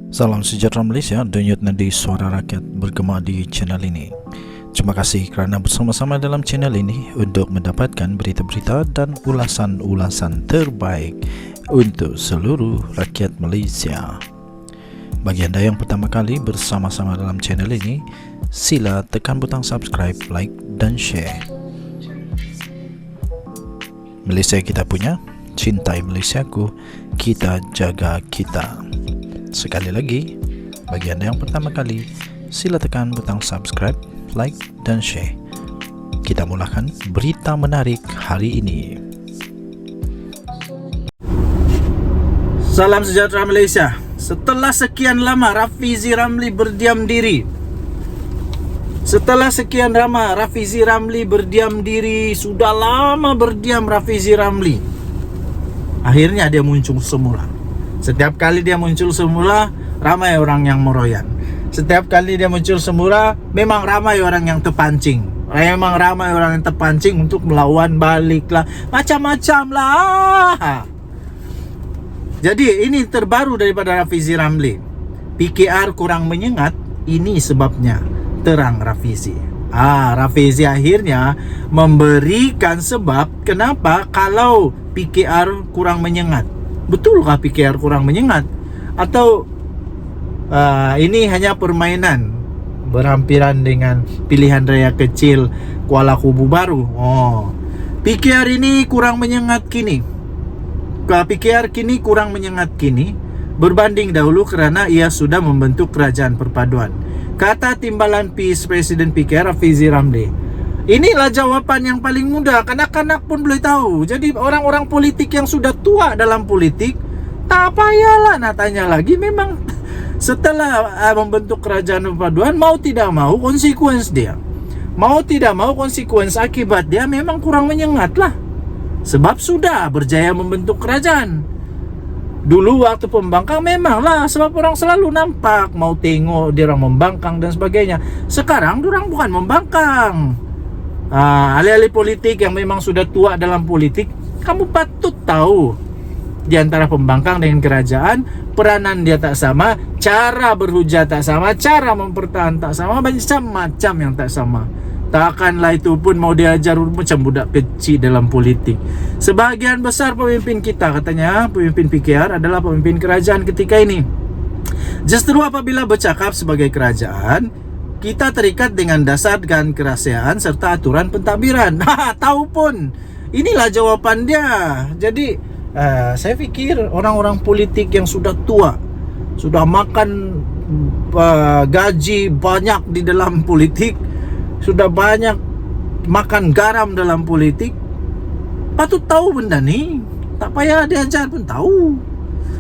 Salam sejahtera Malaysia, denyut nadi suara rakyat bergema di channel ini. Terima kasih kerana bersama-sama dalam channel ini untuk mendapatkan berita-berita dan ulasan-ulasan terbaik untuk seluruh rakyat Malaysia. Bagi anda yang pertama kali bersama-sama dalam channel ini, sila tekan butang subscribe, like dan share. Malaysia kita punya, cintai Malaysiaku, kita jaga kita. Sekali lagi, bagi anda yang pertama kali, sila tekan butang subscribe, like dan share. Kita mulakan berita menarik hari ini. Salam sejahtera Malaysia. Setelah sekian lama Rafizi Ramli berdiam diri. Sudah lama berdiam Rafizi Ramli. Akhirnya dia muncul semula. Setiap kali dia muncul semula, ramai orang yang meroyan. Setiap kali dia muncul semula, memang ramai orang yang terpancing. Untuk melawan baliklah, macam-macam lah. Jadi ini terbaru daripada Rafizi Ramli. PKR kurang menyengat, ini sebabnya, terang Rafizi. Rafizi akhirnya memberikan sebab kenapa kalau PKR kurang menyengat. Betulkah PKR kurang menyengat? Atau ini hanya permainan berhampiran dengan pilihan raya kecil Kuala Kubu baru? PKR ini kurang menyengat kini. PKR kini kurang menyengat kini berbanding dahulu kerana ia sudah membentuk kerajaan perpaduan, kata timbalan Presiden PKR Rafizi Ramli. Inilah jawapan yang paling mudah, kanak-kanak pun boleh tahu. Jadi orang-orang politik yang sudah tua dalam politik, tak payahlah nak tanya lagi. Memang setelah membentuk kerajaan perpaduan, mau tidak mau konsekuens dia, mau tidak mau konsekuens akibat dia memang kurang menyengat lah. Sebab sudah berjaya membentuk kerajaan. Dulu waktu pembangkang memanglah, sebab orang selalu nampak mau tengok dia orang membangkang dan sebagainya. Sekarang orang bukan membangkang. Ahli-ahli politik yang memang sudah tua dalam politik, kamu patut tahu di antara pembangkang dengan kerajaan, peranan dia tak sama, cara berhujat tak sama, cara mempertahan tak sama, macam-macam yang tak sama. Takkanlah itu pun mau diajar macam budak kecil dalam politik. Sebahagian besar pemimpin kita, katanya pemimpin PKR adalah pemimpin kerajaan ketika ini. Justru apabila bercakap sebagai kerajaan, kita terikat dengan dasar dan kerahasiaan serta aturan pentadbiran. Tahu pun. Inilah jawapan dia. Jadi saya fikir orang-orang politik yang sudah tua, sudah makan gaji banyak di dalam politik, sudah banyak makan garam dalam politik, patut tahu benda ni. Tak payah diajar pun tahu.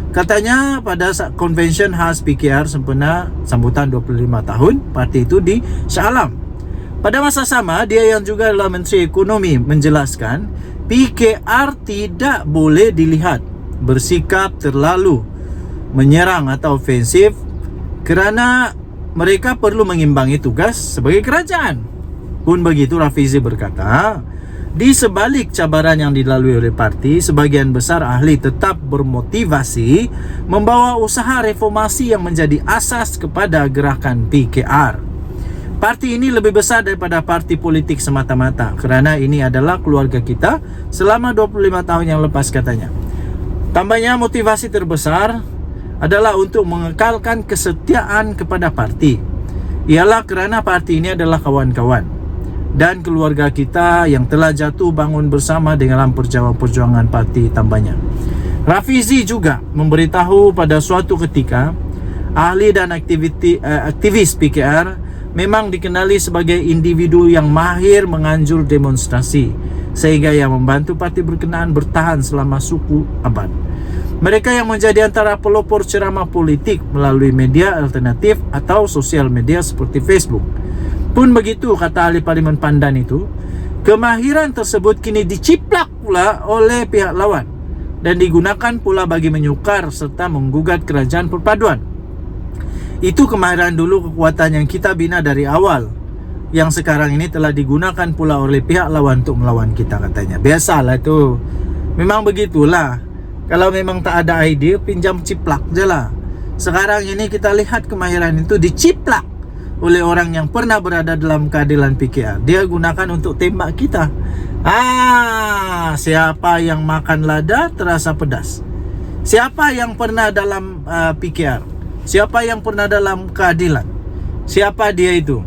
Katanya pada konvensyen khas PKR sempena sambutan 25 tahun parti itu di Shah Alam. Pada masa sama, dia yang juga adalah Menteri Ekonomi menjelaskan PKR tidak boleh dilihat bersikap terlalu menyerang atau ofensif kerana mereka perlu mengimbangi tugas sebagai kerajaan. Pun begitu, Rafizi berkata, di sebalik cabaran yang dilalui oleh parti, sebagian besar ahli tetap bermotivasi membawa usaha reformasi yang menjadi asas kepada gerakan PKR. Parti ini lebih besar daripada parti politik semata-mata kerana ini adalah keluarga kita selama 25 tahun yang lepas, katanya. Tambahnya, motivasi terbesar adalah untuk mengekalkan kesetiaan kepada parti. Ialah kerana parti ini adalah kawan-kawan dan keluarga kita yang telah jatuh bangun bersama dalam perjuangan parti, tambahnya. Rafizi juga memberitahu pada suatu ketika ahli dan aktivis PKR memang dikenali sebagai individu yang mahir menganjur demonstrasi sehingga ia membantu parti berkenaan bertahan selama suku abad. Mereka yang menjadi antara pelopor ceramah politik melalui media alternatif atau sosial media seperti Facebook. Pun begitu, kata ahli Parlimen Pandan itu, kemahiran tersebut kini diciplak pula oleh pihak lawan dan digunakan pula bagi menyukar serta menggugat kerajaan perpaduan. Itu kemahiran dulu, kekuatan yang kita bina dari awal, yang sekarang ini telah digunakan pula oleh pihak lawan untuk melawan kita, katanya. Biasalah itu, memang begitulah. Kalau memang tak ada idea, pinjam ciplak je lah. Sekarang ini kita lihat kemahiran itu diciplak oleh orang yang pernah berada dalam keadilan PKR. Dia gunakan untuk tembak kita. Siapa yang makan lada terasa pedas. Siapa yang pernah dalam PKR? Siapa yang pernah dalam keadilan? Siapa dia itu?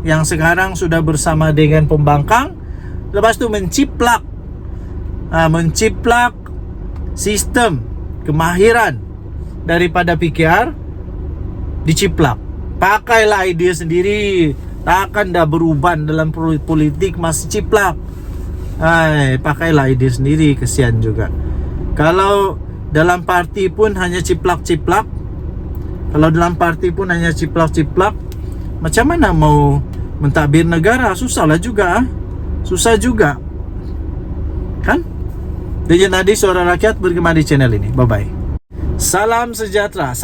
Yang sekarang sudah bersama dengan pembangkang, lepas itu menciplak sistem kemahiran daripada PKR, diciplak. Pakailah ide sendiri, takkan dah berubah dalam politik masih ciplak. Pakailah ide sendiri, kesian juga. Kalau dalam parti pun hanya ciplak-ciplak, macam mana mau mentadbir negara? Susah juga kan? Denyut Nadi Suara Rakyat bergema di channel ini. Bye bye. Salam sejahtera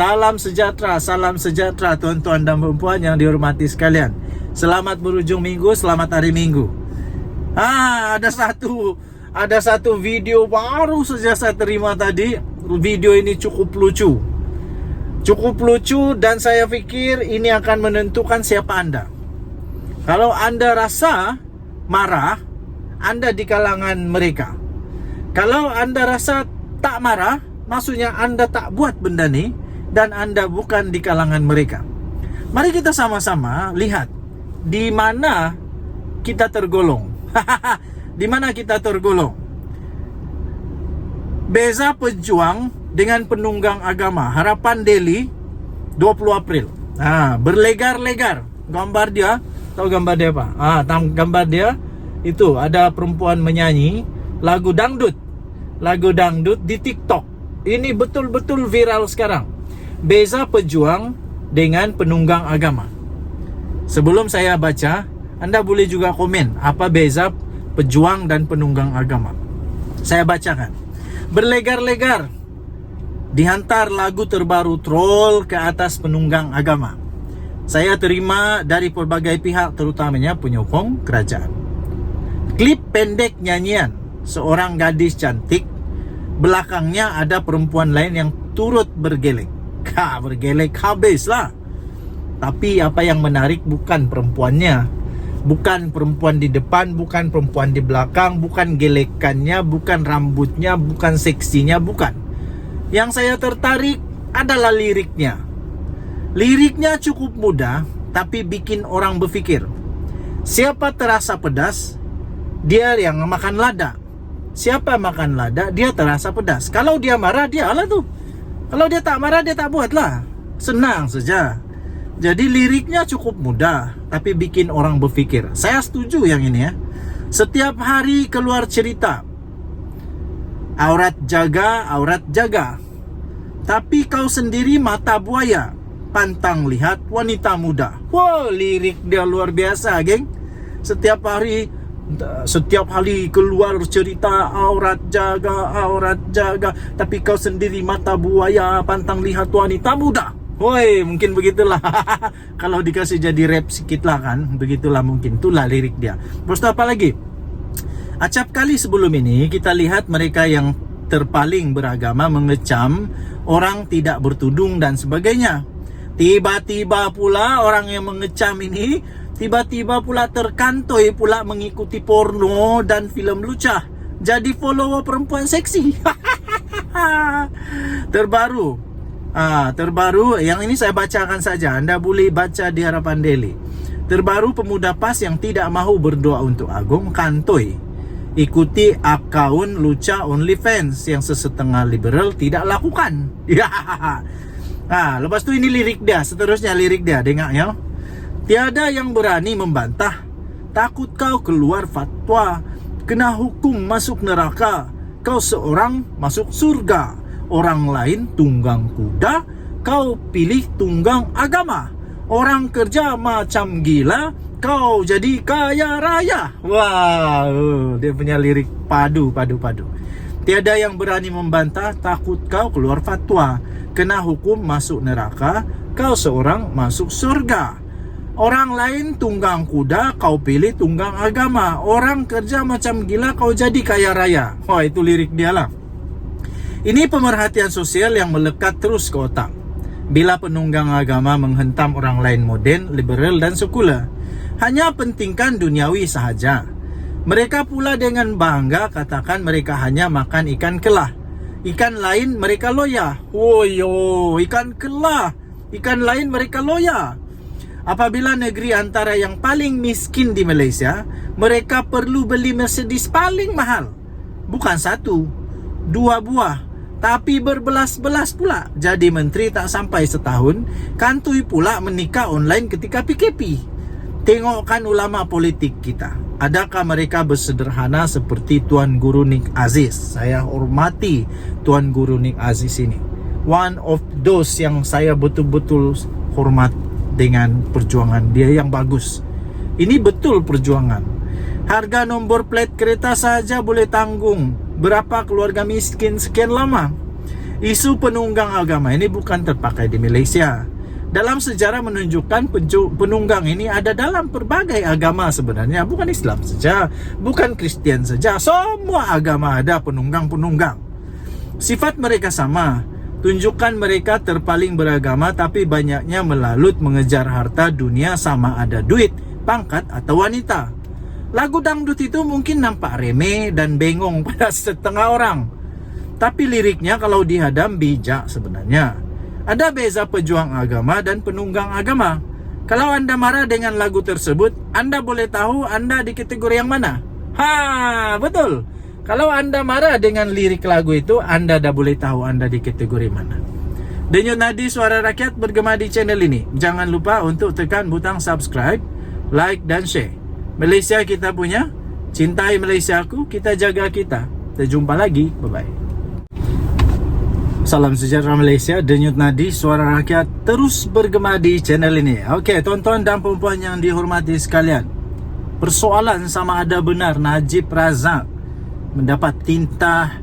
tuan-tuan dan puan yang dihormati sekalian. Selamat berujung minggu, selamat hari Minggu. Ada satu video baru saja saya terima tadi. Video ini cukup lucu dan saya pikir ini akan menentukan siapa Anda. Kalau Anda rasa marah, Anda di kalangan mereka. Kalau Anda rasa tak marah, maksudnya Anda tak buat benda ni dan Anda bukan di kalangan mereka. Mari kita sama-sama lihat di mana kita tergolong. Di mana kita tergolong. Beza pejuang dengan penunggang agama. Harapan Delhi 20 April. Berlegar-legar. Gambar dia, tahu gambar dia apa? Gambar dia itu ada perempuan menyanyi lagu dangdut di TikTok. Ini betul-betul viral sekarang. Beza pejuang dengan penunggang agama. Sebelum saya baca, Anda boleh juga komen apa beza pejuang dan penunggang agama. Saya bacakan. Berlegar-legar dihantar lagu terbaru troll ke atas penunggang agama. Saya terima dari pelbagai pihak, terutamanya penyokong kerajaan. Klip pendek nyanyian seorang gadis cantik, belakangnya ada perempuan lain yang turut bergelek. Bergelek habislah. Tapi apa yang menarik bukan perempuannya, bukan perempuan di depan, bukan perempuan di belakang, bukan gelekannya, bukan rambutnya, bukan seksinya, bukan. Yang saya tertarik adalah liriknya. Liriknya cukup mudah, tapi bikin orang berfikir. Siapa terasa pedas, dia yang makan lada. Siapa makan lada, dia terasa pedas. Kalau dia marah, dia alah tu. Kalau dia tak marah, dia tak buatlah. Senang saja. Jadi liriknya cukup mudah, tapi bikin orang berfikir. Saya setuju yang ini ya. Setiap hari keluar cerita. Aurat jaga. Tapi kau sendiri mata buaya. Pantang lihat wanita muda. Wow, lirik dia luar biasa, geng. Setiap hari keluar cerita aurat jaga. Tapi kau sendiri mata buaya, pantang lihat wanita muda. Woi, mungkin begitulah. Kalau dikasih jadi rap sikit lah kan, begitulah mungkin. Itulah lirik dia. Terus apa lagi? Acap kali sebelum ini kita lihat mereka yang terpaling beragama mengecam orang tidak bertudung dan sebagainya. Tiba-tiba pula orang yang mengecam ini tiba-tiba pula terkantoi pula mengikuti porno dan filem lucah. Jadi follower perempuan seksi. Terbaru yang ini saya bacakan saja. Anda boleh baca di Harapan Daily. Terbaru pemuda PAS yang tidak mahu berdoa untuk Agong kantoi. Ikuti akaun Lucha OnlyFans yang sesetengah liberal tidak lakukan. Lepas tu ini lirik dia. Seterusnya lirik dia, dengar ya. Tiada yang berani membantah. Takut kau keluar fatwa. Kena hukum masuk neraka. Kau seorang masuk surga. Orang lain tunggang kuda. Kau pilih tunggang agama. Orang kerja macam gila. Kau jadi kaya raya. Wow, dia punya lirik padu. Tiada yang berani membantah. Takut kau keluar fatwa. Kena hukum masuk neraka. Kau seorang masuk surga. Orang lain tunggang kuda, kau pilih tunggang agama. Orang kerja macam gila, kau jadi kaya raya. Wah, itu lirik dia lah. Ini pemerhatian sosial yang melekat terus ke otak. bila penunggang agama menghentam orang lain moden, liberal dan sekular. Hanya pentingkan duniawi sahaja. Mereka pula dengan bangga katakan mereka hanya makan ikan kelah. Ikan lain mereka loya. Woyo, ikan kelah. Ikan lain mereka loya. Apabila negeri antara yang paling miskin di Malaysia, mereka perlu beli Mercedes paling mahal. Bukan 1, 2 buah, tapi berbelas-belas pula. Jadi menteri tak sampai setahun, kantoi pula menikah online ketika PKP. Tengokkan ulama politik kita. Adakah mereka bersederhana seperti Tuan Guru Nik Aziz? Saya hormati Tuan Guru Nik Aziz ini. One of those yang saya betul-betul hormat dengan perjuangan dia yang bagus. Ini betul perjuangan. Harga nombor plat kereta saja boleh tanggung berapa keluarga miskin sekian lama. Isu penunggang agama ini bukan terpakai di Malaysia. Dalam sejarah menunjukkan penunggang ini ada dalam berbagai agama sebenarnya. Bukan Islam saja, bukan Kristian saja. Semua agama ada penunggang-penunggang. Sifat mereka sama. Tunjukkan mereka terpaling beragama tapi banyaknya melalut mengejar harta dunia sama ada duit, pangkat atau wanita. Lagu dangdut itu mungkin nampak remeh dan bengong pada setengah orang. Tapi liriknya kalau dihadam bijak sebenarnya. Ada beza pejuang agama dan penunggang agama. Kalau anda marah dengan lagu tersebut, anda boleh tahu anda di kategori yang mana? Betul. Kalau anda marah dengan lirik lagu itu, anda dah boleh tahu anda di kategori mana. Denyut Nadi Suara Rakyat bergema di channel ini. Jangan lupa untuk tekan butang subscribe, like dan share. Malaysia kita punya, cintai Malaysiaku, kita jaga kita. Kita jumpa lagi, bye-bye. Salam sejahtera Malaysia, Denyut Nadi Suara Rakyat terus bergema di channel ini. Okey, tuan-tuan dan puan-puan yang dihormati sekalian, persoalan sama ada benar Najib Razak mendapat tintah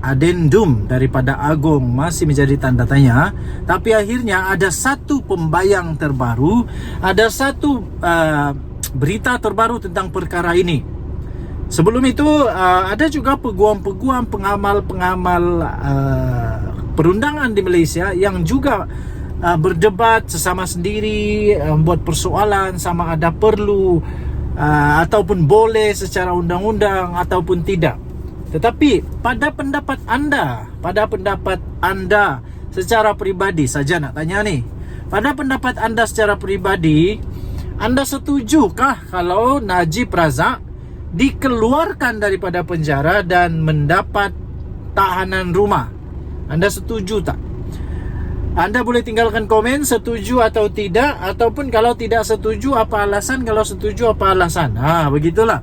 adendum daripada Agong masih menjadi tanda tanya. Tapi akhirnya ada satu pembayang terbaru, ada satu berita terbaru tentang perkara ini. Sebelum itu ada juga peguam-peguam, pengamal-pengamal perundangan di Malaysia yang juga berdebat sesama sendiri, membuat persoalan sama ada perlu ataupun boleh secara undang-undang ataupun tidak. Tetapi pada pendapat anda secara pribadi saja nak tanya ni. Pada pendapat anda secara pribadi, anda setujukah kalau Najib Razak dikeluarkan daripada penjara dan mendapat tahanan rumah? Anda setuju tak? Anda boleh tinggalkan komen setuju atau tidak, ataupun kalau tidak setuju apa alasan, kalau setuju apa alasan. Begitulah.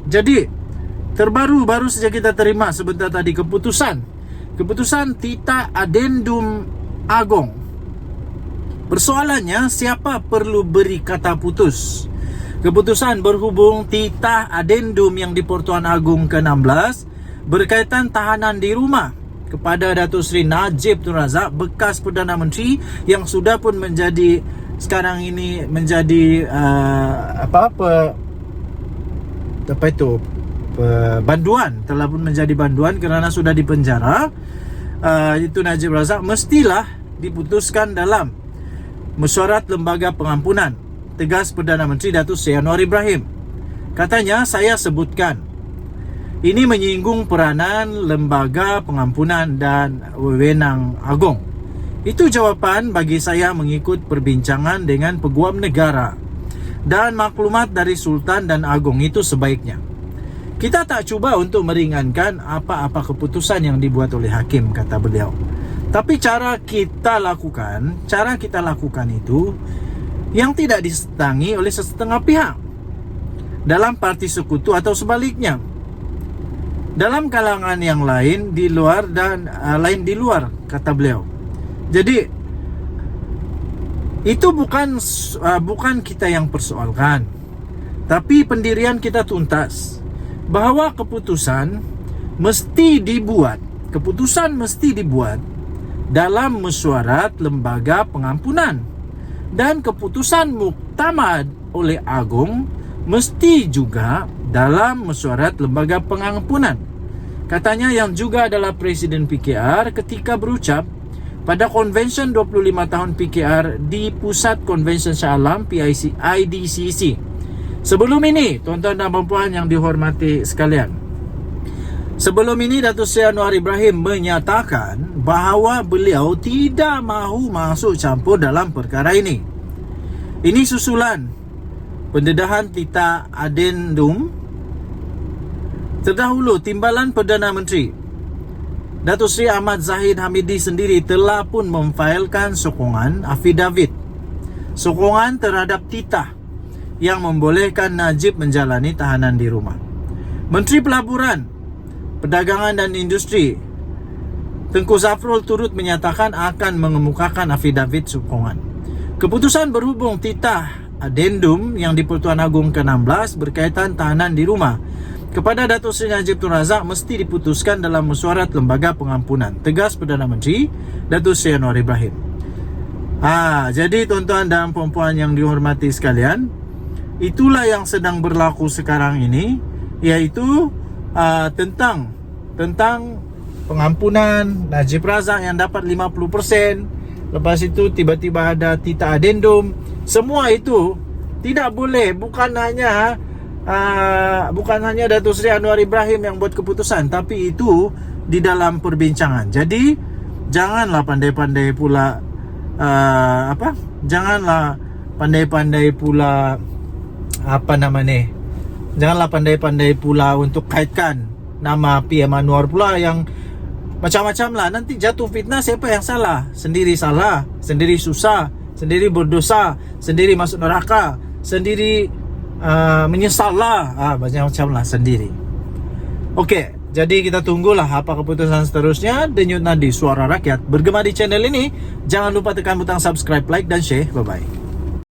Jadi baru saja kita terima sebentar tadi keputusan titah adendum Agong. Persoalannya, siapa perlu beri kata putus? Keputusan berhubung titah adendum yang di Pertuan Agong ke-16 berkaitan tahanan di rumah kepada Datuk Seri Najib Tun Razak, bekas Perdana Menteri yang sudah pun menjadi sekarang ini menjadi banduan, telah pun menjadi banduan kerana sudah dipenjara. Itu Najib Razak mestilah diputuskan dalam mesyuarat lembaga pengampunan, tegas Perdana Menteri Datuk Seri Anwar Ibrahim. Katanya, saya sebutkan ini menyinggung peranan lembaga pengampunan dan wewenang Agong. Itu jawapan bagi saya mengikut perbincangan dengan peguam negara dan maklumat dari Sultan dan Agong itu sebaiknya. Kita tak cuba untuk meringankan apa-apa keputusan yang dibuat oleh hakim, kata beliau. Tapi cara kita lakukan itu yang tidak disetangi oleh setengah pihak dalam parti sekutu atau sebaliknya, dalam kalangan yang lain di luar dan lain di luar, kata beliau. Jadi itu bukan kita yang persoalkan, tapi pendirian kita tuntas bahawa keputusan mesti dibuat dalam mesyuarat lembaga pengampunan, dan keputusan muktamad oleh Agong mesti juga dalam mesyuarat lembaga pengampunan. Katanya, yang juga adalah Presiden PKR, ketika berucap pada Convention 25 tahun PKR di Pusat Convention Shah Alam IDCC. Sebelum ini, tuan-tuan dan puan yang dihormati sekalian, sebelum ini Datuk Seri Anwar Ibrahim menyatakan bahawa beliau tidak mahu masuk campur dalam perkara ini. Ini susulan pendedahan Tita Adendum. Terdahulu, Timbalan Perdana Menteri Datuk Seri Ahmad Zahid Hamidi sendiri telah pun memfailkan sokongan afidavit sokongan terhadap Tita yang membolehkan Najib menjalani tahanan di rumah. Menteri Pelaburan, Perdagangan dan Industri Tengku Zafrul turut menyatakan akan mengemukakan afidavit sokongan. Keputusan berhubung Tita Adendum yang di-Pertuan Agong ke-16 berkaitan tahanan di rumah kepada Datuk Seri Najib Tun Razak mesti diputuskan dalam mesyuarat Lembaga Pengampunan, tegas Perdana Menteri Datuk Seri Anwar Ibrahim. Jadi tuan-tuan dan puan-puan yang dihormati sekalian, itulah yang sedang berlaku sekarang ini, iaitu tentang pengampunan Najib Razak yang dapat 50%. Lepas itu tiba-tiba ada Tita Adendum. Semua itu tidak boleh, bukan hanya Datuk Seri Anwar Ibrahim yang buat keputusan, tapi itu di dalam perbincangan. Jadi janganlah pandai-pandai pula janganlah pandai-pandai pula untuk kaitkan nama PM Anwar pula yang macam-macam lah. Nanti jatuh fitnah, siapa yang salah? Sendiri salah, sendiri susah, sendiri berdosa, sendiri masuk neraka, sendiri menyesal lah, macam-macam lah sendiri. Okey, jadi kita tunggulah apa keputusan seterusnya. Denyut nadi suara rakyat bergema di channel ini. Jangan lupa tekan butang subscribe, like dan share. Bye-bye.